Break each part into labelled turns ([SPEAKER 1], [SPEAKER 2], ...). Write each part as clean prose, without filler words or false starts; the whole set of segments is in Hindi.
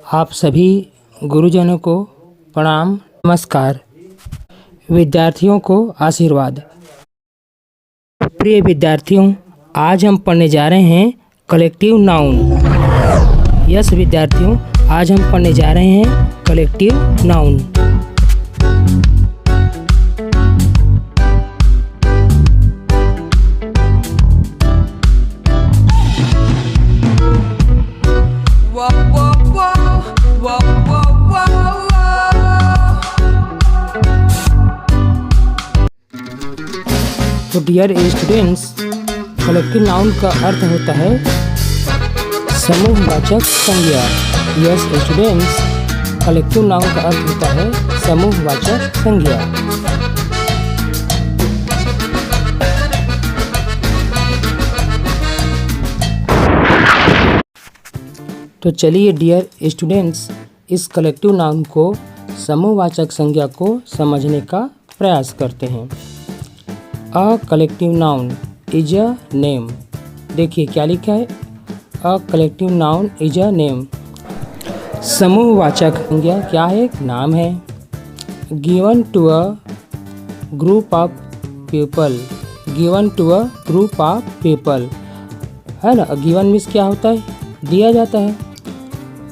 [SPEAKER 1] आप सभी गुरुजनों को प्रणाम, नमस्कार। विद्यार्थियों को आशीर्वाद। प्रिय विद्यार्थियों, आज हम पढ़ने जा रहे हैं कलेक्टिव नाउन। यस विद्यार्थियों, आज हम पढ़ने जा रहे हैं कलेक्टिव नाउन। तो डियर स्टूडेंट्स, कलेक्टिव नाउन का अर्थ होता है समूहवाचक संज्ञा। यस स्टूडेंट्स, कलेक्टिव नाउन का अर्थ होता है समूहवाचक संज्ञा। तो चलिए डियर स्टूडेंट्स, इस कलेक्टिव नाउन को समूहवाचक संज्ञा को समझने का प्रयास करते हैं। A collective noun is a name. देखिए क्या लिखा है, a collective noun is a name. समूहवाचक संज्ञा क्या है? नाम है। Given to a group of people. Given to a group of people, है ना। गिवन मीन्स क्या होता है? दिया जाता है।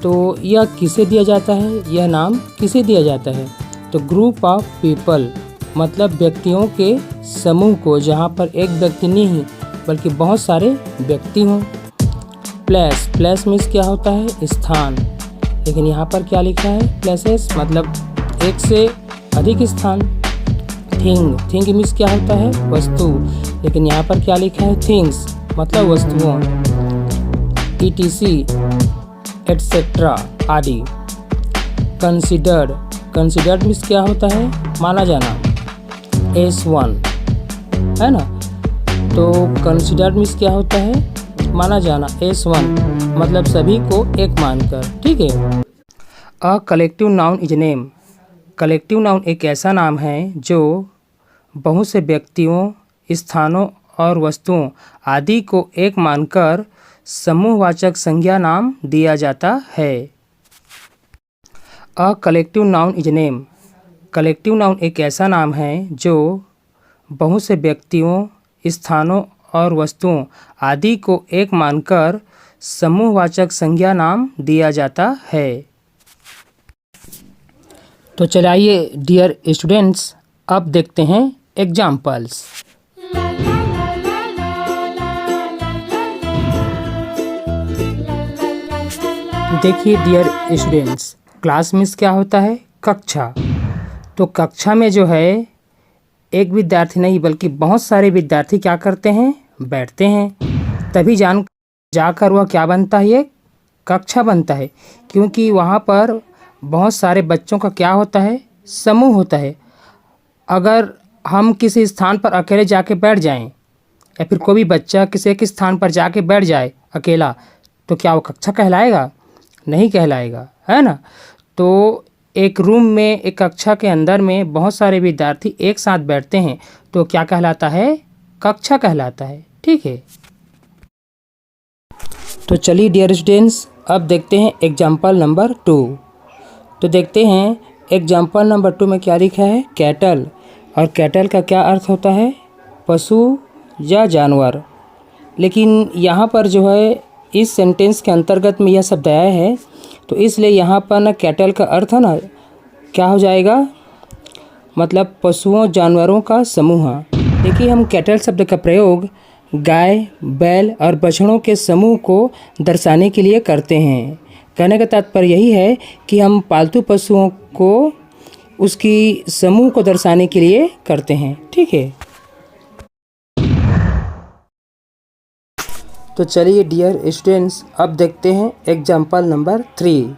[SPEAKER 1] तो यह किसे दिया जाता है? यह नाम किसे दिया जाता है? तो ग्रुप ऑफ पीपल मतलब व्यक्तियों के समूह को, जहाँ पर एक व्यक्ति नहीं बल्कि बहुत सारे व्यक्ति हों। प्लेस, प्लेस मीन्स क्या होता है? स्थान। लेकिन यहाँ पर क्या लिखा है? प्लेसेस मतलब एक से अधिक स्थान। थिंग, थिंग मीन्स क्या होता है? वस्तु। लेकिन यहाँ पर क्या लिखा है? थिंग्स मतलब वस्तुओं। ETC एटसेट्रा आदि। कंसिडर्ड, कंसिडर्ड मीन्स क्या होता है? माना जाना। S1 है ना। तो कंसिडर्ड मीन्स क्या होता है? माना जाना। S1 मतलब सभी को एक मानकर, ठीक है। A collective noun is name. Collective noun एक ऐसा नाम है जो बहुत से व्यक्तियों, स्थानों और वस्तुओं आदि को एक मानकर समूहवाचक संज्ञा नाम दिया जाता है। A collective noun is name. Collective noun एक ऐसा नाम है जो बहुत से व्यक्तियों, स्थानों और वस्तुओं आदि को एक मानकर समूहवाचक संज्ञा नाम दिया जाता है। तो चलिए डियर स्टूडेंट्स, अब देखते हैं एग्जाम्पल्स। देखिए डियर स्टूडेंट्स, क्लास मीन्स क्या होता है? कक्षा। तो कक्षा में जो है एक विद्यार्थी नहीं बल्कि बहुत सारे विद्यार्थी क्या करते हैं? बैठते हैं। तभी जाकर वह क्या बनता है? एक कक्षा बनता है, क्योंकि वहाँ पर बहुत सारे बच्चों का क्या होता है? समूह होता है। अगर हम किसी स्थान पर अकेले जाके बैठ जाएं या फिर कोई भी बच्चा किसी एक स्थान पर जाके बैठ जाए अकेला, तो क्या वो कक्षा कहलाएगा? नहीं कहलाएगा, है ना। तो एक रूम में, एक कक्षा के अंदर में बहुत सारे विद्यार्थी एक साथ बैठते हैं तो क्या कहलाता है? कक्षा कहलाता है, ठीक है। तो चलिए डियर स्टूडेंट्स, अब देखते हैं एग्जाम्पल नंबर 2। तो देखते हैं एग्जाम्पल नंबर 2 में क्या लिखा है? कैटल। और कैटल का क्या अर्थ होता है? पशु या जानवर। लेकिन यहाँ पर जो है इस सेंटेंस के अंतर्गत में यह शब्द आया है, तो इसलिए यहाँ पर ना कैटल का अर्थ है ना क्या हो जाएगा? मतलब पशुओं, जानवरों का समूह। देखिए, हम कैटल शब्द का प्रयोग गाय, बैल और बछड़ों के समूह को दर्शाने के लिए करते हैं। कहने का तात्पर्य यही है कि हम पालतू पशुओं को उसकी समूह को दर्शाने के लिए करते हैं, ठीक है। तो चलिए डियर स्टूडेंट्स, अब देखते हैं एग्जाम्पल नंबर 3।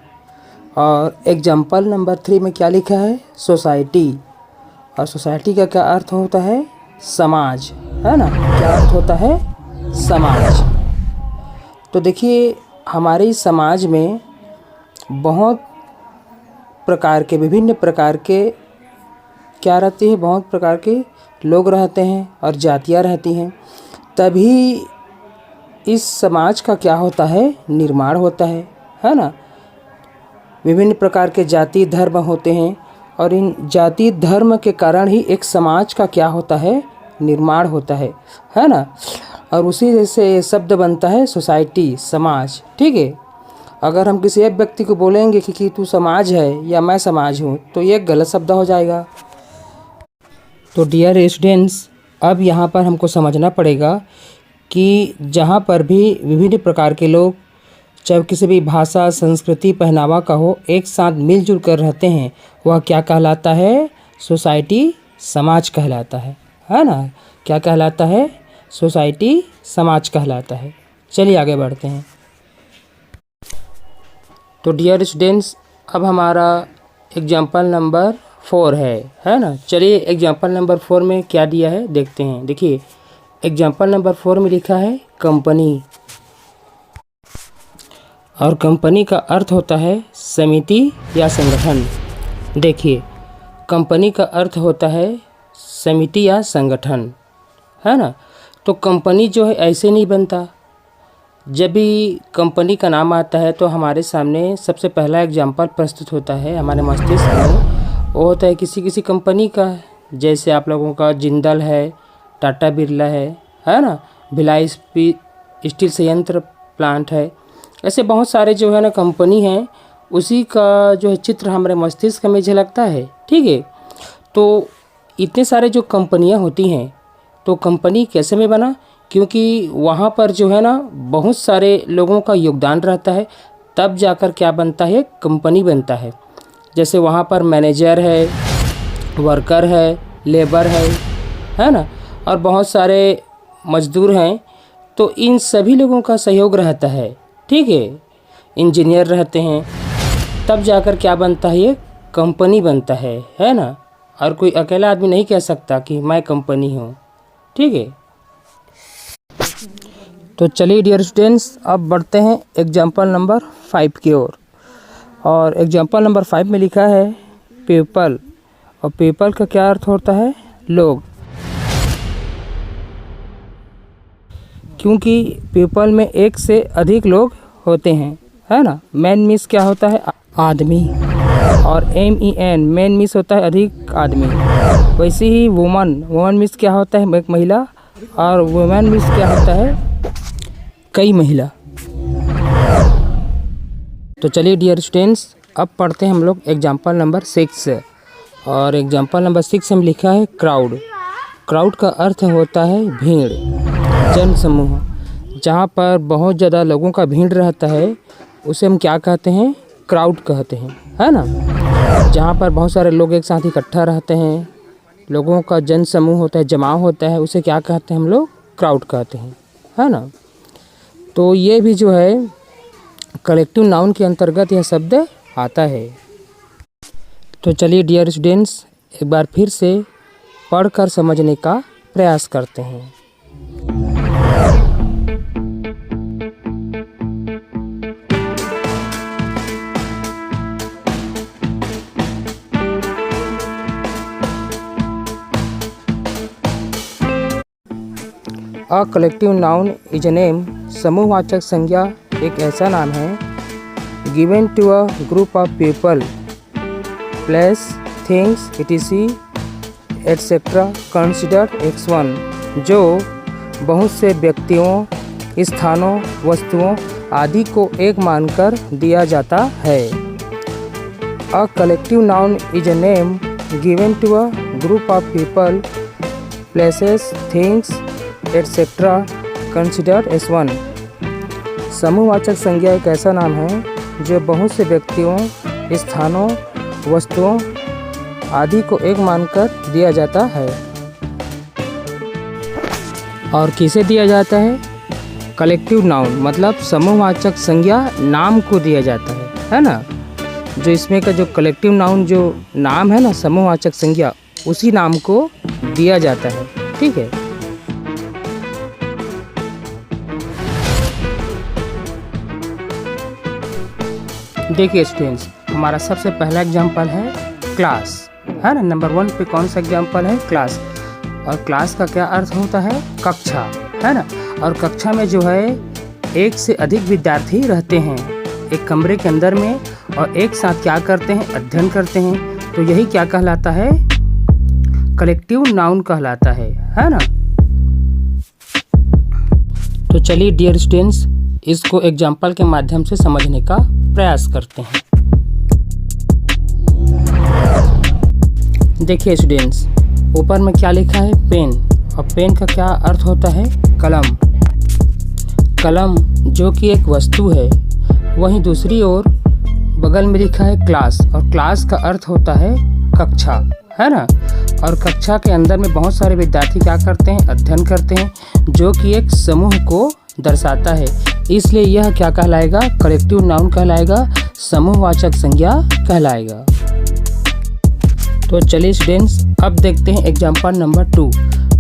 [SPEAKER 1] और एग्जाम्पल नंबर 3 में क्या लिखा है? सोसाइटी। और सोसाइटी का क्या अर्थ होता है? समाज, है ना। क्या अर्थ होता है? समाज। तो देखिए, हमारे समाज में बहुत प्रकार के, विभिन्न प्रकार के क्या रहते हैं? बहुत प्रकार के लोग रहते हैं और जातियाँ रहती हैं। तभी इस समाज का क्या होता है? निर्माण होता है ना। विभिन्न प्रकार के जाति धर्म होते हैं और इन जाति धर्म के कारण ही एक समाज का क्या होता है, निर्माण होता है ना। और उसी से शब्द बनता है सोसाइटी, समाज। ठीक है, अगर हम किसी एक व्यक्ति को बोलेंगे कि तू समाज है या मैं समाज हूँ, तो ये गलत शब्द हो जाएगा। तो डियर स्टूडेंट्स, अब यहाँ पर हमको समझना पड़ेगा कि जहाँ पर भी विभिन्न प्रकार के लोग, चाहे किसी भी भाषा, संस्कृति, पहनावा का हो, एक साथ मिलजुल कर रहते हैं, वह क्या कहलाता है, सोसाइटी, समाज कहलाता है ना। क्या कहलाता है, सोसाइटी, समाज कहलाता है। चलिए आगे बढ़ते हैं। तो डियर स्टूडेंट्स, अब हमारा एग्जाम्पल नंबर 4 है ना। चलिए एग्जाम्पल नंबर 4 में क्या दिया है देखते हैं। देखिए एग्जाम्पल नंबर 4 में लिखा है कंपनी, और कंपनी का अर्थ होता है समिति या संगठन। देखिए कंपनी का अर्थ होता है समिति या संगठन, है ना। तो कंपनी जो है ऐसे नहीं बनता। जब भी कंपनी का नाम आता है तो हमारे सामने सबसे पहला एग्जाम्पल प्रस्तुत होता है हमारे मस्तिष्क में, वो होता है किसी कंपनी का। जैसे आप लोगों का जिंदल है, टाटा बिरला है ना, भिलाई स्टील संयंत्र प्लांट है। ऐसे बहुत सारे जो है ना कंपनी हैं, उसी का जो है चित्र हमारे मस्तिष्क में झलकता है। ठीक है, तो इतने सारे जो कंपनियां होती हैं, तो कंपनी कैसे में बना, क्योंकि वहाँ पर जो है ना बहुत सारे लोगों का योगदान रहता है, तब जाकर क्या बनता है, कंपनी बनता है। जैसे वहाँ पर मैनेजर है, वर्कर है, लेबर है ना, और बहुत सारे मजदूर हैं। तो इन सभी लोगों का सहयोग रहता है। ठीक है, इंजीनियर रहते हैं, तब जाकर क्या बनता है, ये कंपनी बनता है ना। और कोई अकेला आदमी नहीं कह सकता कि मैं कंपनी हूँ। ठीक है, तो चलिए डियर स्टूडेंट्स, अब बढ़ते हैं एग्जाम्पल नंबर 5 की ओर। और एग्जाम्पल नंबर 5 में लिखा है पीपल, और पीपल का क्या अर्थ होता है, लोग। क्योंकि पीपल में एक से अधिक लोग होते हैं, है ना। मैन मीन्स क्या होता है, आदमी, और MEN मैन मीन्स होता है अधिक आदमी। वैसे ही वुमन मीन्स क्या होता है, एक महिला, और वुमेन मीन्स क्या होता है, कई महिला। तो चलिए डियर स्टूडेंट्स, अब पढ़ते हैं हम लोग एग्जाम्पल नंबर 6। और एग्जाम्पल नंबर 6 में लिखा है क्राउड। क्राउड का अर्थ होता है भीड़, जन समूह। जहाँ पर बहुत ज़्यादा लोगों का भीड़ रहता है, उसे हम क्या कहते हैं, क्राउड कहते हैं, है ना। जहाँ पर बहुत सारे लोग एक साथ इकट्ठा रहते हैं, लोगों का जन समूह होता है, जमाव होता है, उसे क्या कहते हैं हम लोग, क्राउड कहते हैं, है ना। तो ये भी जो है कलेक्टिव नाउन के अंतर्गत यह शब्द आता है। तो चलिए डियर स्टूडेंट्स, एक बार फिर से पढ़कर समझने का प्रयास करते हैं। A collective noun is a name, समूहवाचक संज्ञा एक ऐसा नाम है, given to a group of people, place, things, etc etcetera considered X1, जो बहुत से व्यक्तियों, स्थानों, वस्तुओं आदि को एक मानकर दिया जाता है। A collective noun is a name given to a group of people, places, things, etcetera considered X1। समूहवाचक संज्ञा एक ऐसा नाम है जो बहुत से व्यक्तियों, स्थानों, वस्तुओं आदि को एक मानकर दिया जाता है। और किसे दिया जाता है, कलेक्टिव नाउन मतलब समूहवाचक संज्ञा नाम को दिया जाता है ना। जो इसमें का जो कलेक्टिव नाउन जो नाम है ना, समूहवाचक संज्ञा, उसी नाम को दिया जाता है। ठीक है, देखिए स्टूडेंट्स, हमारा सबसे पहला एग्जाम्पल है क्लास, है ना। नंबर 1 पे कौन सा एग्जाम्पल है, क्लास। और क्लास का क्या अर्थ होता है, कक्षा, है ना। और कक्षा में जो है एक से अधिक विद्यार्थी रहते हैं एक कमरे के अंदर में, और एक साथ क्या करते हैं, अध्ययन करते हैं, तो यही क्या कहलाता है, कलेक्टिव नाउन कहलाता है ना। तो चलिए डियर स्टूडेंट्स, इसको एग्जाम्पल के माध्यम से समझने का प्रयास करते हैं। देखिए स्टूडेंट्स, ऊपर में क्या लिखा है, पेन, और पेन का क्या अर्थ होता है, कलम। कलम जो कि एक वस्तु है। वहीं दूसरी ओर बगल में लिखा है क्लास, और क्लास का अर्थ होता है कक्षा, है ना। और कक्षा के अंदर में बहुत सारे विद्यार्थी क्या करते हैं, अध्ययन करते हैं, जो कि एक समूह को दर्शाता है। इसलिए यह क्या कहलाएगा, कलेक्टिव नाउन कहलाएगा, समूहवाचक संज्ञा कहलाएगा। तो चलिए स्टूडेंट्स, अब देखते हैं एग्जाम्पल नंबर 2।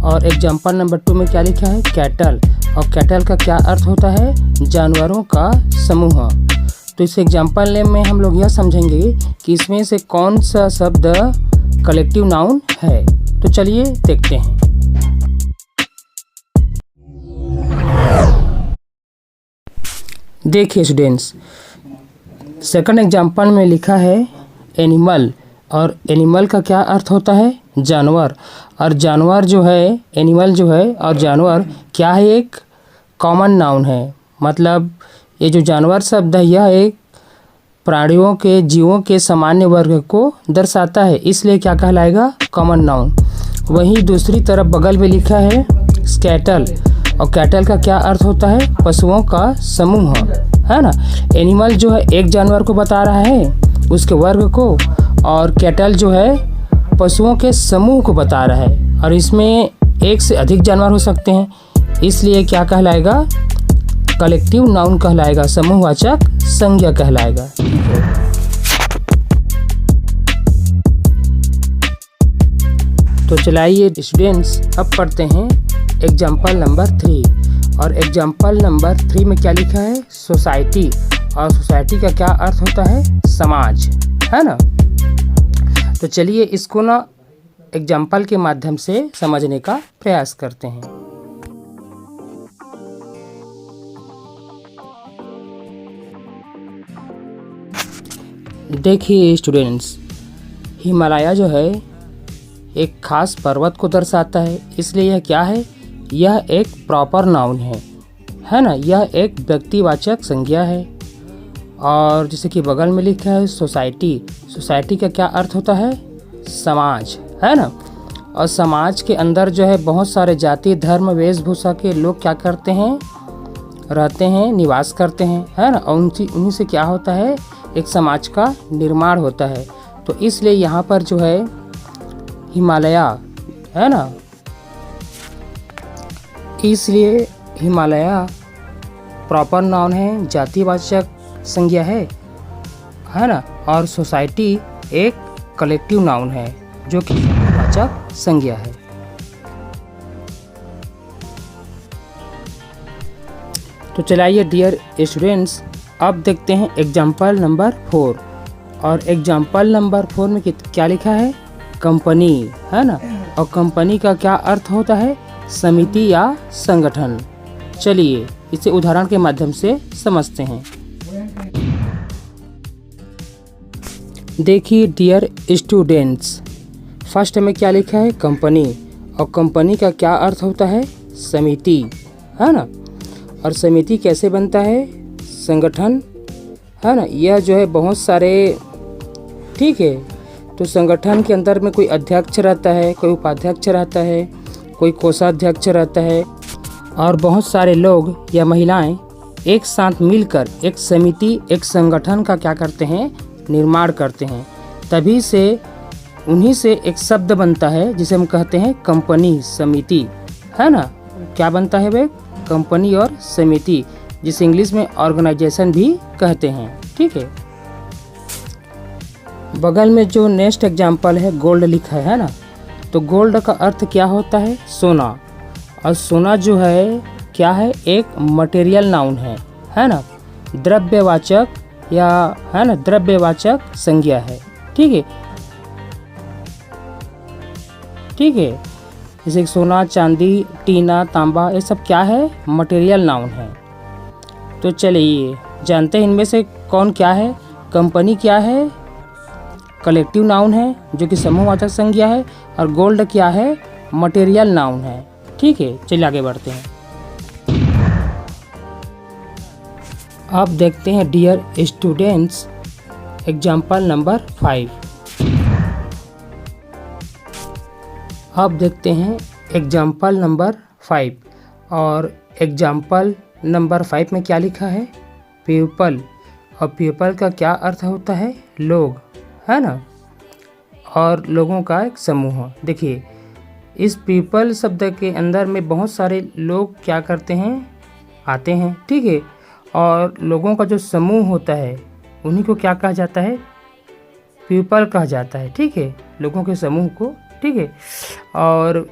[SPEAKER 1] और एग्जाम्पल नंबर 2 में क्या लिखा है, कैटल, और कैटल का क्या अर्थ होता है, जानवरों का समूह। तो इस एग्जाम्पल में हम लोग यह समझेंगे कि इसमें से कौन सा शब्द कलेक्टिव नाउन है। तो चलिए देखते हैं। देखिए स्टूडेंट्स, सेकंड एग्जाम्पल में लिखा है एनिमल, और एनिमल का क्या अर्थ होता है, जानवर। और जानवर जो है, एनिमल जो है और जानवर क्या है, एक कॉमन नाउन है। मतलब ये जो जानवर शब्द है यह एक प्राणियों के, जीवों के सामान्य वर्ग को दर्शाता है, इसलिए क्या कहलाएगा, कॉमन नाउन। वहीं दूसरी तरफ बगल में लिखा है कैटल, और कैटल का क्या अर्थ होता है, पशुओं का समूह, है ना। एनिमल जो है एक जानवर को बता रहा है, उसके वर्ग को, और कैटल जो है पशुओं के समूह को बता रहा है, और इसमें एक से अधिक जानवर हो सकते हैं, इसलिए क्या कहलाएगा, कलेक्टिव नाउन कहलाएगा, समूहवाचक संज्ञा कहलाएगा। तो चलाइए स्टूडेंट्स, अब पढ़ते हैं एग्जाम्पल नंबर 3। और एग्जाम्पल नंबर 3 में क्या लिखा है, सोसाइटी, और सोसाइटी का क्या अर्थ होता है, समाज, है ना। तो चलिए इसको ना एग्जाम्पल के माध्यम से समझने का प्रयास करते हैं। देखिए स्टूडेंट्स, हिमालय जो है एक खास पर्वत को दर्शाता है, इसलिए यह क्या है, यह एक प्रॉपर नाउन है ना। यह एक व्यक्तिवाचक संज्ञा है। और जैसे कि बगल में लिखा है सोसाइटी, सोसाइटी का क्या अर्थ होता है, समाज, है ना। और समाज के अंदर जो है बहुत सारे जाति, धर्म, वेशभूषा के लोग क्या करते हैं, रहते हैं, निवास करते हैं, है ना। और उन्हीं से क्या होता है, एक समाज का निर्माण होता है। तो इसलिए यहाँ पर जो है हिमालय, है ना, इसलिए हिमालय प्रॉपर नाउन है, जातिवाचक संज्ञा है ना। और सोसाइटी एक कलेक्टिव नाउन है जो कि वाचक संज्ञा है। तो चलाइए डियर स्टूडेंट्स, अब देखते हैं एग्जाम्पल नंबर 4। और एग्जाम्पल नंबर 4 में क्या लिखा है, कंपनी, है ना। और कंपनी का क्या अर्थ होता है, समिति या संगठन। चलिए इसे उदाहरण के माध्यम से समझते हैं। देखिए डियर स्टूडेंट्स, फर्स्ट में क्या लिखा है, कंपनी, और कंपनी का क्या अर्थ होता है, समिति, है ना। और समिति कैसे बनता है, संगठन, है ना। यह जो है बहुत सारे, ठीक है। तो संगठन के अंदर में कोई अध्यक्ष रहता है, कोई उपाध्यक्ष रहता है, कोई कोषाध्यक्ष रहता है, और बहुत सारे लोग या महिलाएं एक साथ मिलकर एक समिति, एक संगठन का क्या करते हैं, निर्माण करते हैं। तभी से उन्हीं से एक शब्द बनता है जिसे हम कहते हैं कंपनी, समिति, है ना। क्या बनता है वे, कंपनी और समिति, जिसे इंग्लिश में ऑर्गेनाइजेशन भी कहते हैं, ठीक है। बगल में जो नेक्स्ट एग्जाम्पल है, गोल्ड लिखा है ना। तो गोल्ड का अर्थ क्या होता है, सोना। और सोना जो है क्या है, एक मटेरियल नाउन है ना, द्रव्यवाचक या, है ना, द्रव्यवाचक संज्ञा है, ठीक है, ठीक है। जैसे सोना, चांदी, टीना, तांबा, ये सब क्या है, मटेरियल नाउन है। तो चलिए जानते हैं इनमें से कौन क्या है, कंपनी क्या है? कलेक्टिव नाउन है जो कि समूहवाचक संज्ञा है, और गोल्ड क्या है? मटेरियल नाउन है। ठीक है, चलिए आगे बढ़ते हैं। आप देखते हैं डियर स्टूडेंट्स एग्जाम्पल नंबर 5। आप देखते हैं एग्जाम्पल नंबर 5, और एग्जाम्पल नंबर 5 में क्या लिखा है? पीपल। और पीपल का क्या अर्थ होता है? लोग, है ना, और लोगों का एक समूह। देखिए, इस पीपल शब्द के अंदर में बहुत सारे लोग क्या करते हैं? आते हैं। ठीक है, और लोगों का जो समूह होता है उन्हीं को क्या कहा जाता है? पीपल कहा जाता है। ठीक है, लोगों के समूह को। ठीक है, और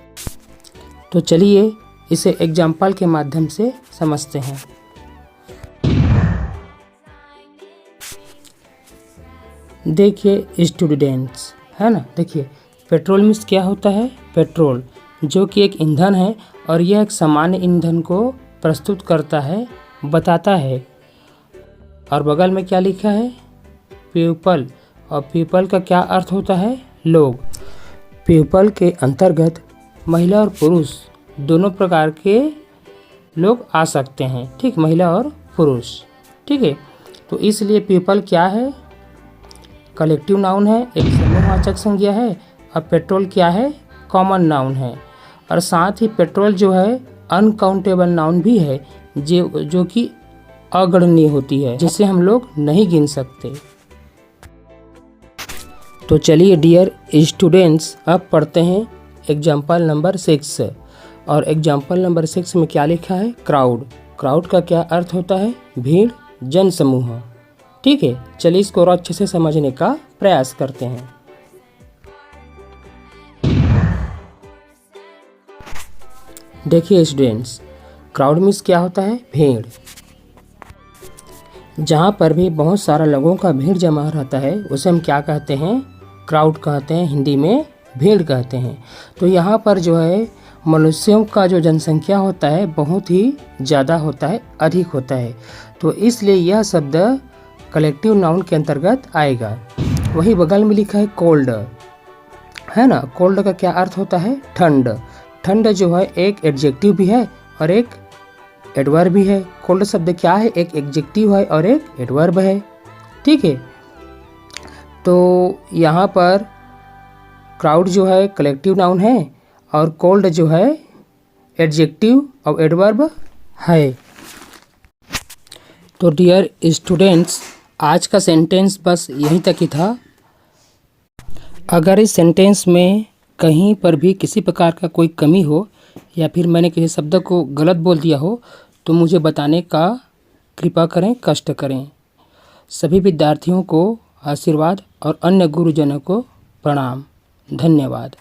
[SPEAKER 1] तो चलिए इसे एग्जाम्पल के माध्यम से समझते हैं। देखिए स्टूडेंट्स, है ना, देखिए पेट्रोल मीन्स क्या होता है? पेट्रोल जो कि एक ईंधन है, और यह एक सामान्य ईंधन को प्रस्तुत करता है, बताता है। और बगल में क्या लिखा है? पीपल। और पीपल का क्या अर्थ होता है? लोग। पीपल के अंतर्गत महिला और पुरुष दोनों प्रकार के लोग आ सकते हैं। ठीक, महिला और पुरुष। ठीक है, तो इसलिए पीपल क्या है? कलेक्टिव नाउन है, एक समूहवाचक संज्ञा है। और पेट्रोल क्या है? कॉमन नाउन है। और साथ ही पेट्रोल जो है अनकाउंटेबल नाउन भी है, जो कि अगणनीय होती है, जिसे हम लोग नहीं गिन सकते। तो चलिए डियर स्टूडेंट्स, अब पढ़ते हैं एग्जाम्पल नंबर 6। और एग्जाम्पल नंबर 6 में क्या लिखा है? क्राउड। क्राउड का क्या अर्थ होता है? भीड़, जन समूह। ठीक है, चलिए इसको और अच्छे से समझने का प्रयास करते हैं। देखिए स्टूडेंट्स, क्राउड मीन्स क्या होता है? भीड़। जहाँ पर भी बहुत सारा लोगों का भीड़ जमा रहता है उसे हम क्या कहते हैं? क्राउड कहते हैं, हिंदी में भीड़ कहते हैं। तो यहाँ पर जो है मनुष्यों का जो जनसंख्या होता है बहुत ही ज़्यादा होता है, अधिक होता है। तो इसलिए यह शब्द कलेक्टिव नाउन के अंतर्गत आएगा। वही बगल में लिखा है कोल्ड, है ना। कोल्ड का क्या अर्थ होता है? ठंड। ठंड जो है एक एडजेक्टिव भी है और एक एडवर्ब भी है। कोल्ड शब्द क्या है? एक एडजेक्टिव है और एक एडवर्ब है। ठीक है, तो यहाँ पर क्राउड जो है कलेक्टिव नाउन है, और कोल्ड जो है एडजेक्टिव और एडवर्ब है। तो डियर स्टूडेंट्स, आज का सेंटेंस बस यहीं तक ही था। अगर इस सेंटेंस में कहीं पर भी किसी प्रकार का कोई कमी हो, या फिर मैंने किसी शब्द को गलत बोल दिया हो, तो मुझे बताने का कृपा करें, कष्ट करें। सभी विद्यार्थियों को आशीर्वाद और अन्य गुरुजनों को प्रणाम। धन्यवाद।